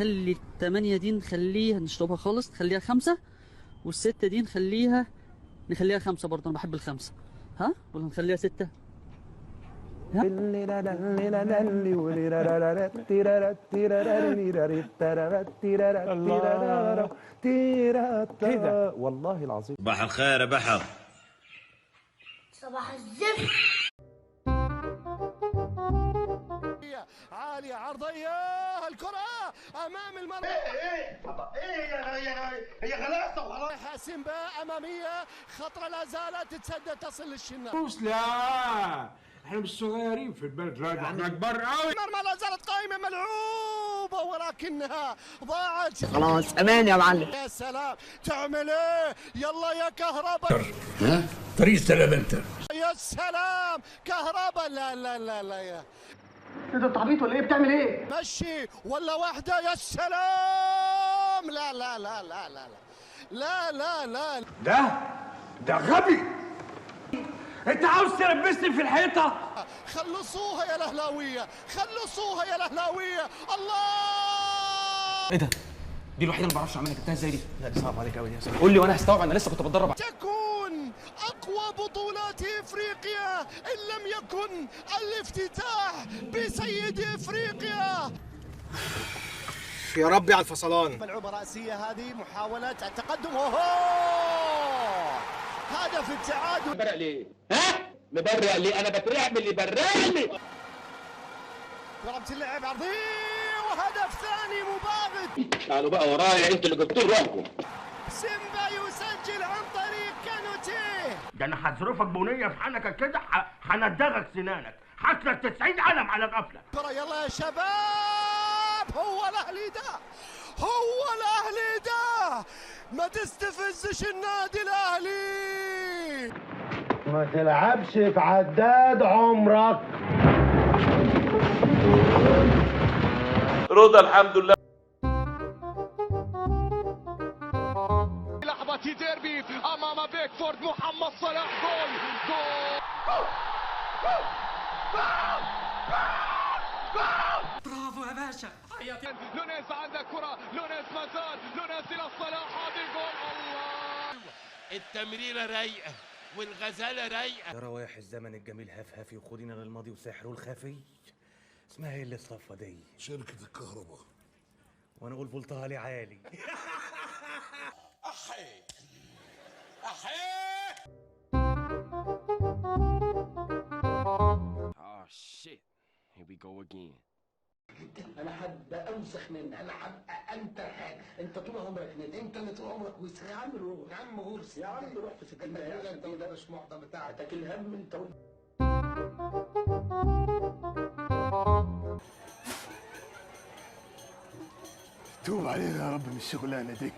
نخلي التمانية دي نخليها نشطبها خالص، نخليها 5، والستة دي نخليها 5 برضه، انا بحب ال5. ها ولا نخليها 6؟ كده والله العظيم. صباح الخير يا بحر. صباح الزفت. عالية عرضية، الكرة أمام المرمى. هي غلاسة وخلاص. سيمبا أمامية، خطرة لا زالت تتسدد تصل للشناوي. لا احنا مش صغيرين في البلد، لا احنا كبار قوي. المرمى لا زالت قائمة ملعوبة ولكنها ضاعت. خلاص امان يا معلم. يا سلام، تعمل ايه؟ يلا يا كهرباء. ها طريق سلام انت. يا سلام كهرباء. لا لا لا لا يا انت تعبيط ولا ايه؟ بتعمل ايه؟ مشي ولا واحدة. يا سلام. لا لا لا لا لا لا لا لا. ده غبي. انت عاوز تلبسني في الحيطه؟ خلصوها يا الاهلاويه، خلصوها يا الاهلاويه. الله. ايه ده؟ دي الوحيده اللي ما بعرفش اعملها، جبتها ازاي دي؟ لا دي صعبه عليك قوي دي يا سيدي. قول لي وانا هستوعب، انا لسه كنت بتدرب. تكون اقوى بطولات افريقيا ان لم يكن الافتتاح بسيد افريقيا. يا ربي على الفصلان. ملعوبه راسيه هذه، محاوله التقدم. اوه هدف التعادل. مبرق ليه؟ ها؟ مبرق ليه؟ انا بترعب من اللي برق لي. ضربت اللعب عرضيه وهدف ثاني مباغت. تعالوا بقى ورايا، انتوا اللي جبتوا روحكم. سيمبا يسجل عن طريق كانوتيه. ده انا هظروفك بنيه في حنكك كده، هندغك سنانك، حصلك 90 علم على غفله. ترى يلا يا شباب، هو الاهلي ده، هو الاهلي ده. ما تستفزش النادي الاهلي. ما تلعبش في عداد عمرك. رضا الحمد لله. لحظة ديربي امام بيكفورد، محمد صلاح. جول. برافو يا باشا. لونيس عندك كرة، لونيس مازال، لونيس الى الصلاح. هذه جول. الله. التمريرة رايقة والغزالة رايقة. يا روايح الزمن الجميل هفهفي وخدينا للماضي وساحره الخفي. اسمها ايه اللي الصفة دي؟ شركة الكهرباء. وانا اقول فولتها لي عالي. أحي أحي. Oh shit. Here we go again. انا هبقى اوسخ منك، انا هبقى انت حاجه. انت طول عمرك نت، انت اللي طول عمرك وسخ. يا عم روح، يا عم غرس، يا عم روح في سكتك. انت وده مش معضه بتاعتك، الهم انت توب علينا يا رب من الشغلانه دي.